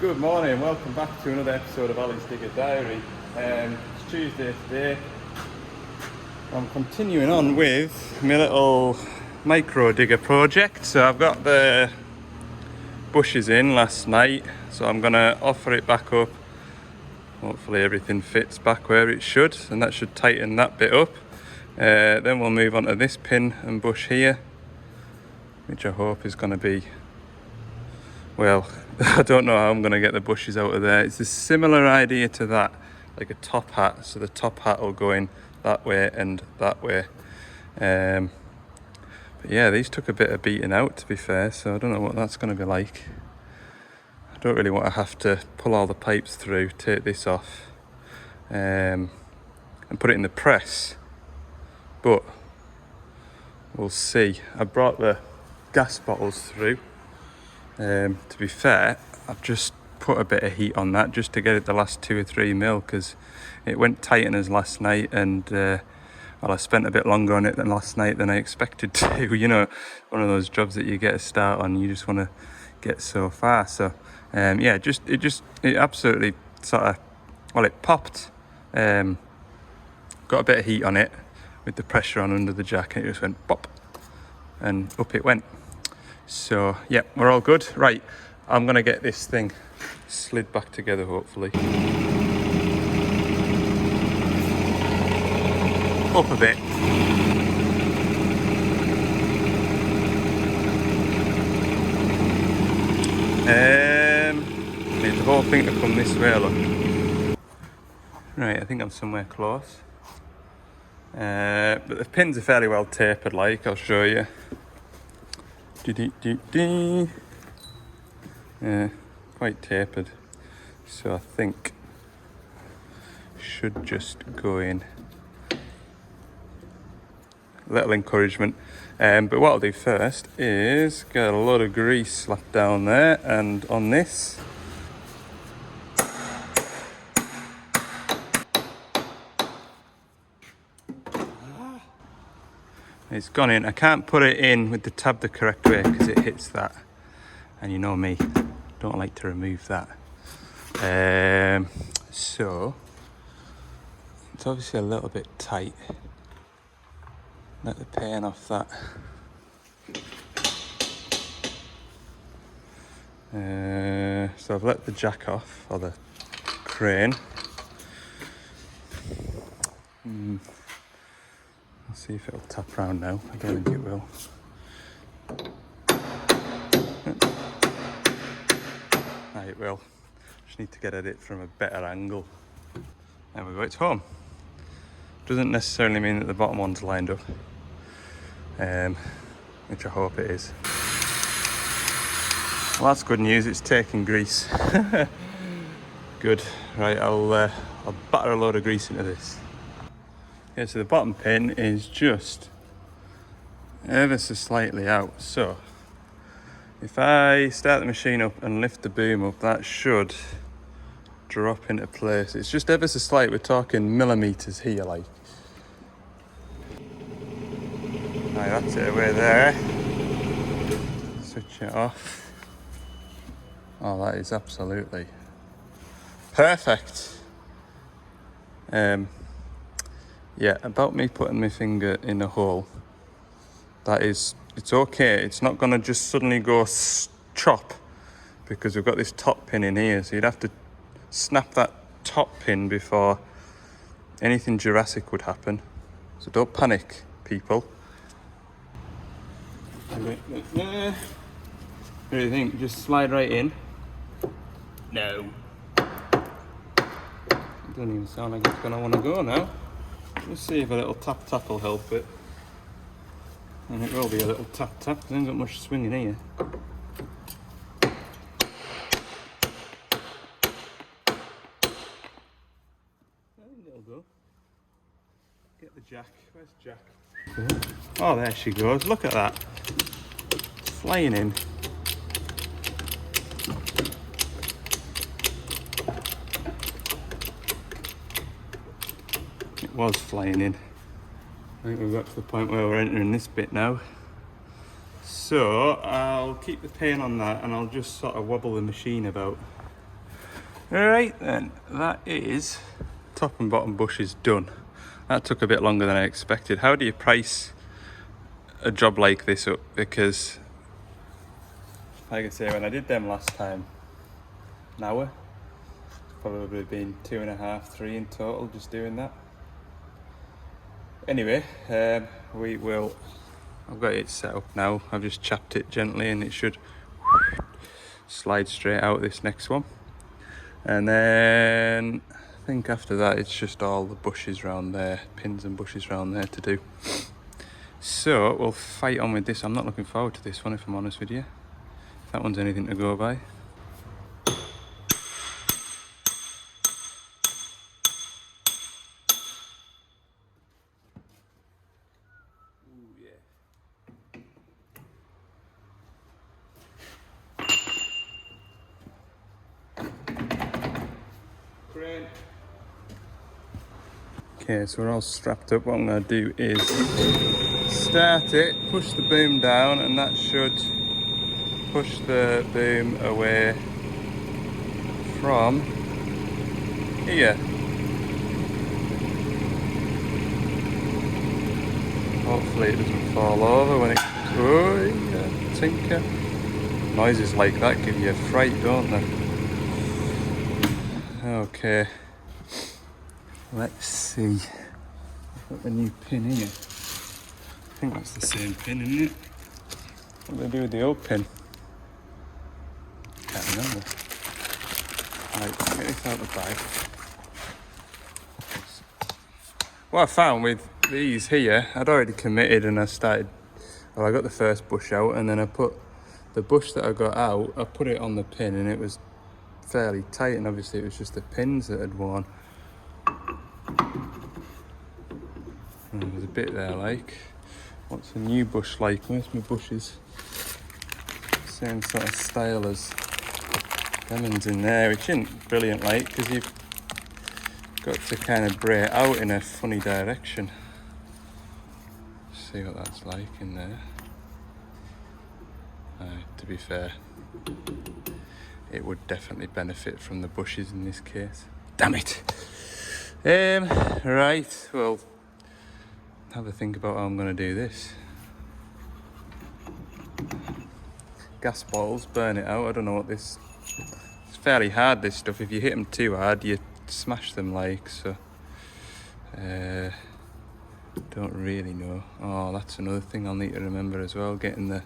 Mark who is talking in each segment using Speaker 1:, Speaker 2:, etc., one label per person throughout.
Speaker 1: Good morning, welcome back to another episode of Ali's Digger Diary. It's Tuesday today. I'm continuing on with my little micro digger project. So I've got the bushes in last night, so I'm going to offer it back up. Hopefully everything fits back where it should, and that should tighten that bit up. Then we'll move on to this pin and bush here, which I hope is going to be, well, I don't know how I'm going to get the bushes out of there. It's a similar idea to that, like a top hat. So the top hat will go in that way and that way. But yeah, these took a bit of beating out, to be fair, so I don't know what that's going to be like. I don't really want to have to pull all the pipes through, take this off, and put it in the press. But we'll see. I brought the gas bottles through. To be fair, I've just put a bit of heat on that just to get it the last 2 or 3 mil, because it went tight on us last night, and well, I spent a bit longer on it than last night than I expected to. You know, one of those jobs that you get a start on, you just want to get so far. So yeah, it absolutely sort of, well, it popped. Got a bit of heat on it with the pressure on under the jack, and it just went pop, and up it went. So yeah, we're all good. Right, I'm gonna get this thing slid back together, hopefully. Up a bit. Need the whole thing to come this way, look. Right, I think I'm somewhere close. But the pins are fairly well tapered, like, I'll show you. Yeah, quite tapered, so I think should just go in. Little encouragement, but what I'll do first is get a lot of grease slapped down there and on this. It's gone in. I can't put it in with the tab the correct way because it hits that, and you know me, don't like to remove that. So it's obviously a little bit tight. Let the pain off that. So I've let the jack off, or the crane. I'll see if it'll tap round now. I don't think it will. It will. Just need to get at it from a better angle. There we go, it's home. Doesn't necessarily mean that the bottom one's lined up, which I hope it is. Well, that's good news, it's taking grease. Good, right, I'll batter a load of grease into this. Okay, so the bottom pin is just ever so slightly out, so if I start the machine up and lift the boom up, that should drop into place. It's just ever so slight, we're talking millimeters here, like. Right, that's it away there. Switch it off. Oh, that is absolutely perfect. Yeah, about me putting my finger in a hole, it's okay. It's not gonna just suddenly go chop, because we've got this top pin in here, so you'd have to snap that top pin before anything Jurassic would happen. So don't panic, people. What do you think? Just slide right in? No. It doesn't even sound like it's gonna want to go now. Let's see if a little tap tap will help it. And it will be a little tap tap, there ain't got much swing in here. I think it'll go. Get the jack. Where's Jack? Oh, there she goes. Look at that. Flying in. It was flying in. I think we've got to the point where we're entering this bit now. So I'll keep the pain on that, and I'll just sort of wobble the machine about Right then, that is top and bottom bushes done. That took a bit longer than I expected. How do you price a job like this up? Because, like I say, when I did them last time, an hour, probably been 2.5, 3 in total just doing that. Anyway, I've got it set up now. I've just chapped it gently and it should slide straight out this next one. And then I think after that it's just all the bushes around there, pins and bushes around there to do. So we'll fight on with this. I'm not looking forward to this one, if I'm honest with you. If that one's anything to go by. Okay, so we're all strapped up. What I'm going to do is start it, push the boom down, and that should push the boom away from here. Hopefully it doesn't fall over when it... Oh, yeah, tinker. Noises like that give you a fright, don't they? Okay. Let's see. I've got the new pin here. I think that's the same pin, isn't it? What do they do with the old pin? Can't remember. Right, get this out of the bag. What I found with these here, I'd already committed and I started... Well, I got the first bush out and then I put the bush that I got out, I put it on the pin and it was fairly tight, and obviously it was just the pins that had worn. There's a bit there like. What's a new bush like? Where's my bushes? Same sort of style as lemons in there, which isn't brilliant like because you've got to kind of bray it out in a funny direction. See what that's like in there. To be fair, it would definitely benefit from the bushes in this case. Damn it! Right, well, have a think about how I'm going to do this. Gas balls, burn it out. I don't know what this... It's fairly hard, this stuff. If you hit them too hard, you smash them like, so... don't really know. Oh, that's another thing I'll need to remember as well, getting the...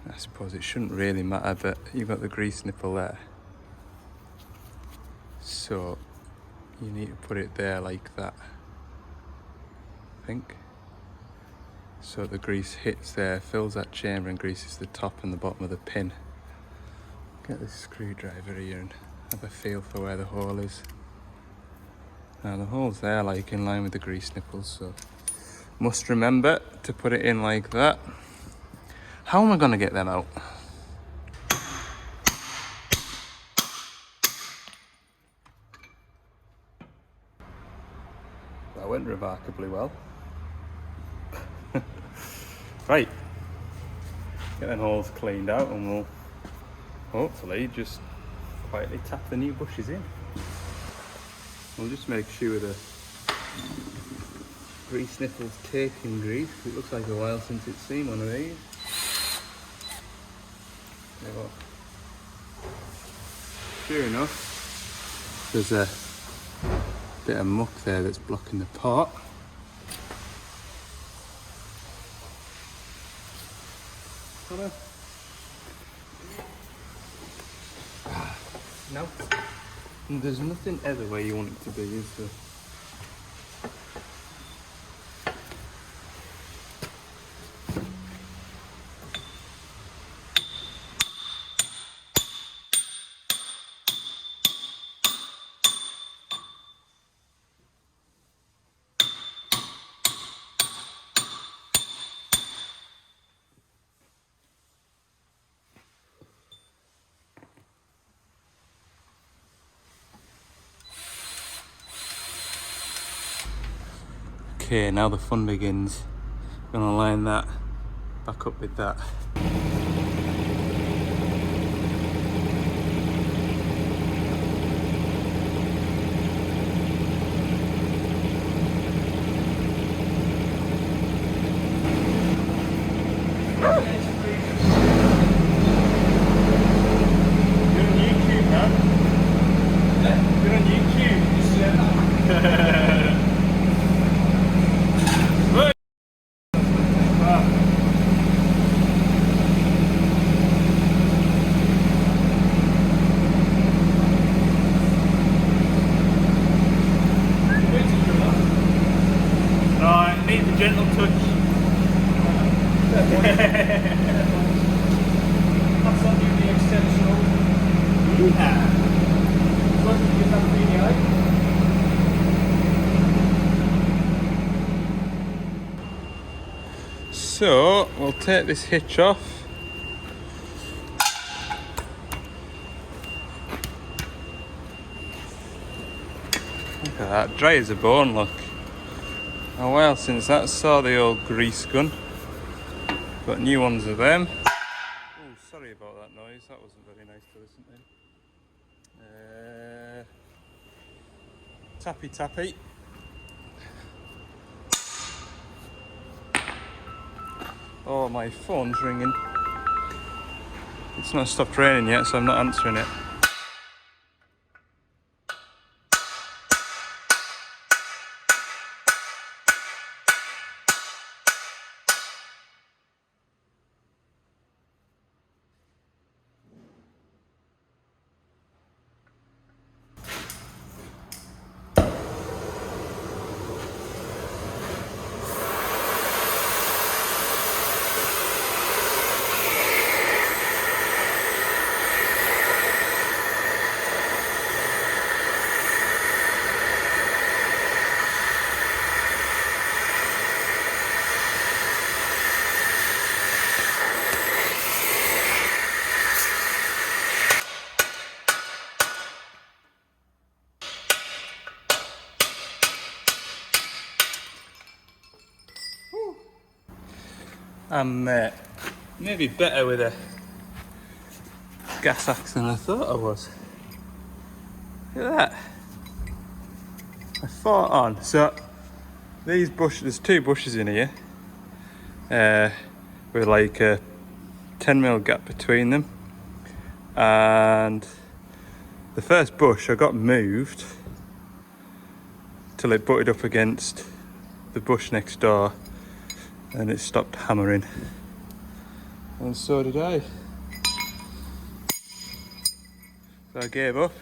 Speaker 1: I suppose it shouldn't really matter, but you've got the grease nipple there. So, you need to put it there like that. I think. So the grease hits there, fills that chamber and greases the top and the bottom of the pin. Get this screwdriver here and have a feel for where the hole is. Now the hole's there like in line with the grease nipples, so must remember to put it in like that. How am I going to get them out? That went remarkably well. Right, get them holes cleaned out and we'll hopefully just quietly tap the new bushes in. We'll just make sure the grease nipples taking grease. It looks like a while since it's seen one of these. Sure enough, there's a bit of muck there that's blocking the pot. No, there's nothing ever where you want it to be, is there? Okay, now the fun begins. I'm gonna line that back up with that. Yeah. What did you have video? So we'll take this hitch off. Look at that, dry as a bone, look. A while since that, saw the old grease gun. Got new ones of them. Oh, sorry about that noise, that wasn't very nice to listen to. Tappy tappy. Oh, my phone's ringing. It's not stopped raining yet, so I'm not answering it. I'm maybe better with a gas axe than I thought I was. Look at that. I fought on. So these bushes, there's two bushes in here with like a 10mm gap between them, and the first bush I got moved till it butted up against the bush next door and it stopped hammering, and so did I. So I gave up.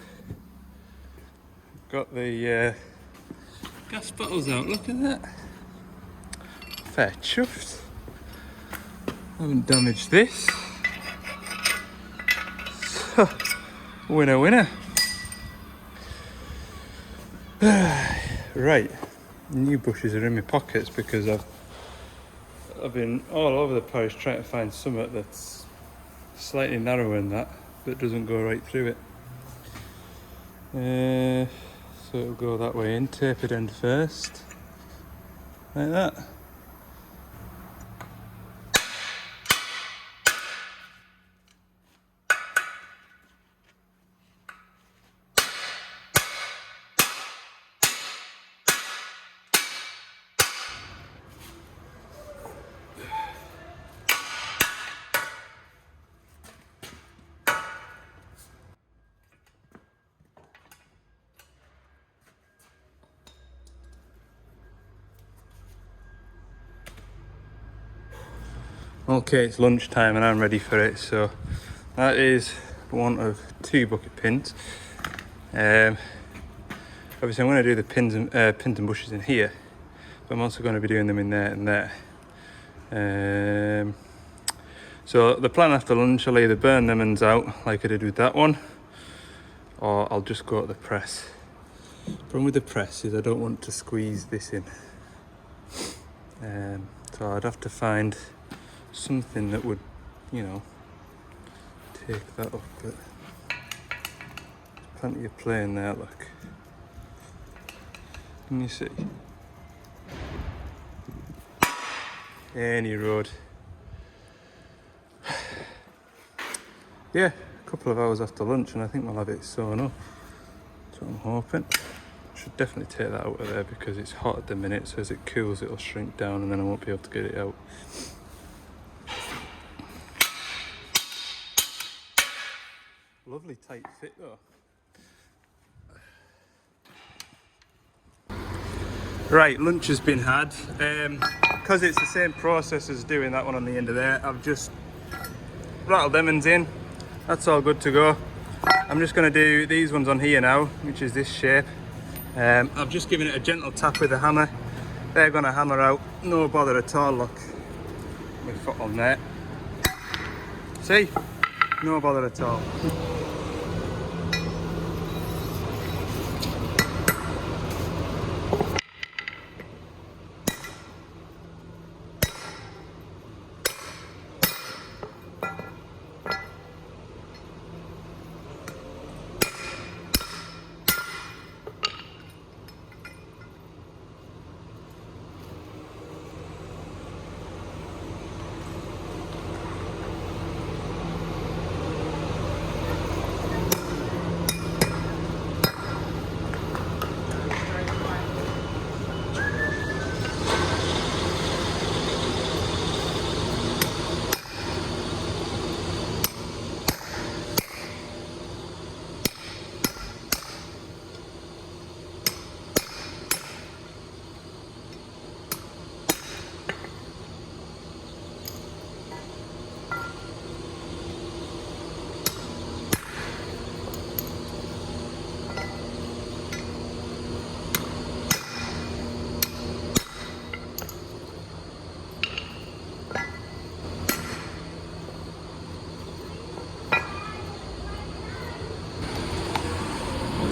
Speaker 1: Got the gas bottles out, look at that. Fair chuffed. Haven't damaged this. So, winner winner. Right, new bushes are in my pockets because I've been all over the parish trying to find something that's slightly narrower than that, but doesn't go right through it. So it'll go that way in, tapered end first, like that. Okay, it's lunchtime and I'm ready for it, so that is one of two bucket pins. Obviously I'm going to do the pins and bushes in here, but I'm also going to be doing them in there and there. So the plan after lunch, I'll either burn them ends out like I did with that one, or I'll just go to the press. The problem with the press is I don't want to squeeze this in, so I'd have to find something that would, you know, take that up, but plenty of play in there, look. Can you see? Any road. Yeah, a couple of hours after lunch and I think we'll have it sewn up. That's what I'm hoping. Should definitely take that out of there because it's hot at the minute, so as it cools it'll shrink down and then I won't be able to get it out. Lovely tight fit though. Right, lunch has been had. Because it's the same process as doing that one on the end of there, I've just rattled them ends in. That's all good to go. I'm just going to do these ones on here now, which is this shape. I've just given it a gentle tap with a hammer. They're going to hammer out, no bother at all, look. My foot on there. See? No bother at all.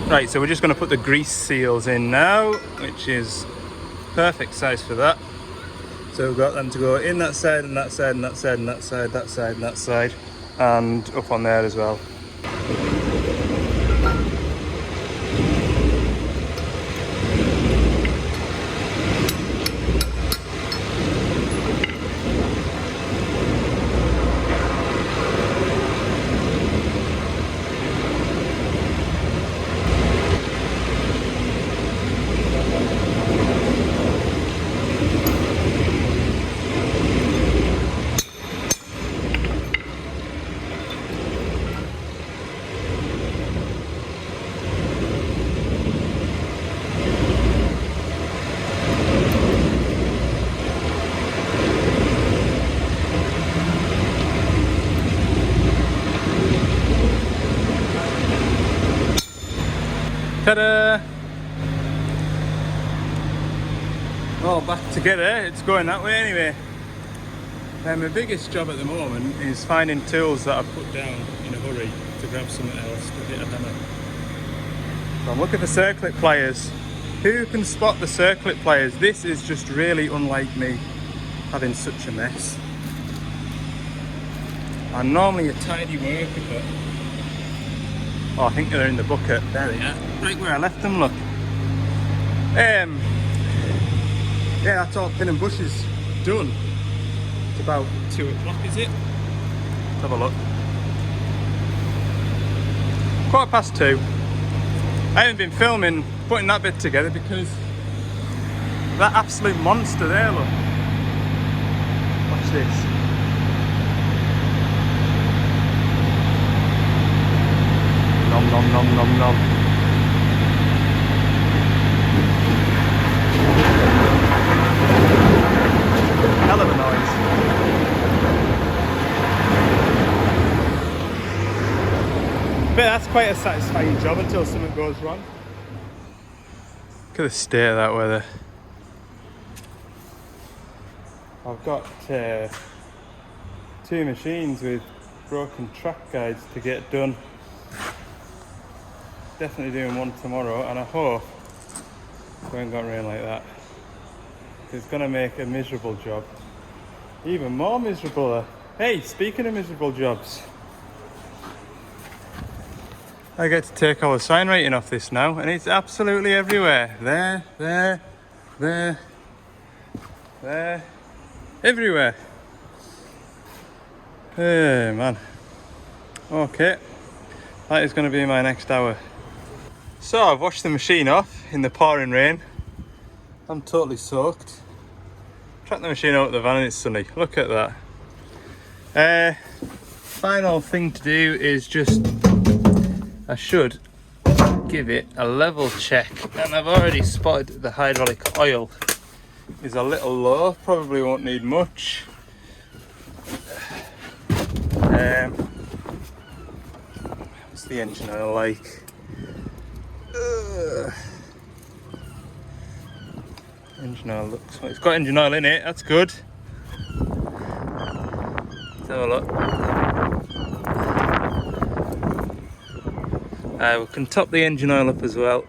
Speaker 1: Right, so we're just going to put the grease seals in now, which is perfect size for that. So we've got them to go in that side and that side and that side and that side, that side and that side, and up on there as well. Ta-da! All back together, it's going that way anyway. My biggest job at the moment is finding tools that I've put down in a hurry to grab something else to hit a hammer. So I'm looking for circlip pliers. Who can spot the circlip pliers? This is just really unlike me, having such a mess. I'm normally a tidy worker, but oh, I think they're in the bucket. There they are. Right where I left them, look. Yeah, that's all pin and bushes done. It's about 2 o'clock, is it? Let's have a look. 2:15. I haven't been filming putting that bit together because that absolute monster there, look. Watch this. Nom nom nom nom nom. Hell of a noise. But that's quite a satisfying job until something goes wrong. Look at the state of that weather. I've got 2 machines with broken track guides to get done. Definitely doing one tomorrow, and I hope we ain't got rain like that. It's gonna make a miserable job even more miserable. Hey, speaking of miserable jobs, I get to take all the sign rating off this now, and it's absolutely everywhere. There, everywhere. Hey man. Okay, that is going to be my next hour. So I've washed the machine off in the pouring rain. I'm totally soaked. Tracked the machine out of the van and it's sunny. Look at that. Final thing to do is just, I should give it a level check, and I've already spotted the hydraulic oil is a little low, probably won't need much. What's the engine oil like? Engine oil looks like it's got engine oil in it, that's good. Let's have a look. We can top the engine oil up as well.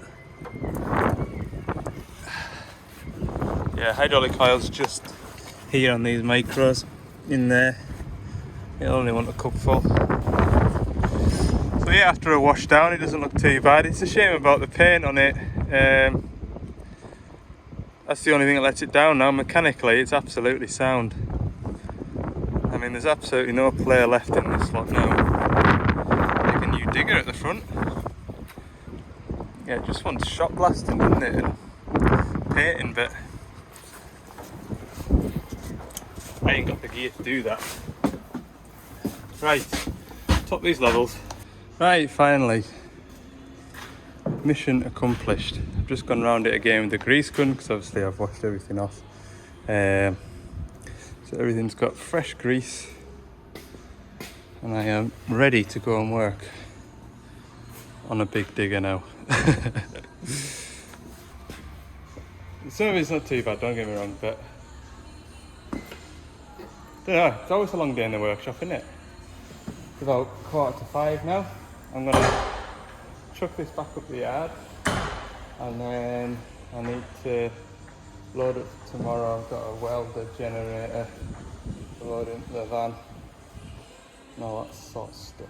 Speaker 1: Yeah, hydraulic oil's just here on these micros in there. You'll only want a cupful. So yeah, after a wash down it doesn't look too bad. It's a shame about the paint on it. That's the only thing that lets it down now. Mechanically it's absolutely sound. I mean, there's absolutely no play left in this lot now. Like a new digger at the front. Yeah, it just wants shot blasting, doesn't it, and painting, but I ain't got the gear to do that. Right, top these levels. Right, finally, mission accomplished. I've just gone round it again with the grease gun because obviously I've washed everything off. So everything's got fresh grease and I am ready to go and work on a big digger now. Some of it's not too bad, don't get me wrong, but don't know, it's always a long day in the workshop, isn't it? It's about 4:45 now. I'm gonna chuck this back up the yard, and then I need to load it for tomorrow. I've got a welder generator to load into the van and all that sort of stuff.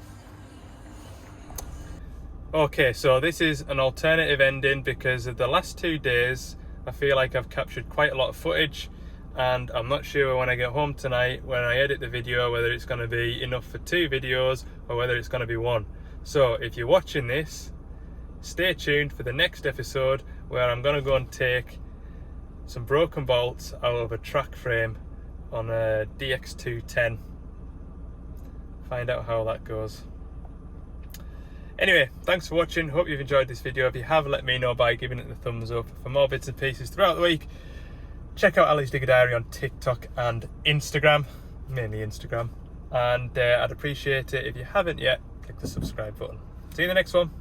Speaker 1: Okay, so this is an alternative ending because of the last 2 days. I feel like I've captured quite a lot of footage, and I'm not sure when I get home tonight, when I edit the video, whether it's going to be enough for 2 videos or whether it's going to be 1. So if you're watching this, stay tuned for the next episode where I'm going to go and take some broken bolts out of a track frame on a DX210. Find out how that goes. Anyway, thanks for watching. Hope you've enjoyed this video. If you have, let me know by giving it the thumbs up. For more bits and pieces throughout the week, check out Ali's Digger Diary on TikTok and Instagram, mainly Instagram. And I'd appreciate it if you haven't yet, click the subscribe button. See you in the next one.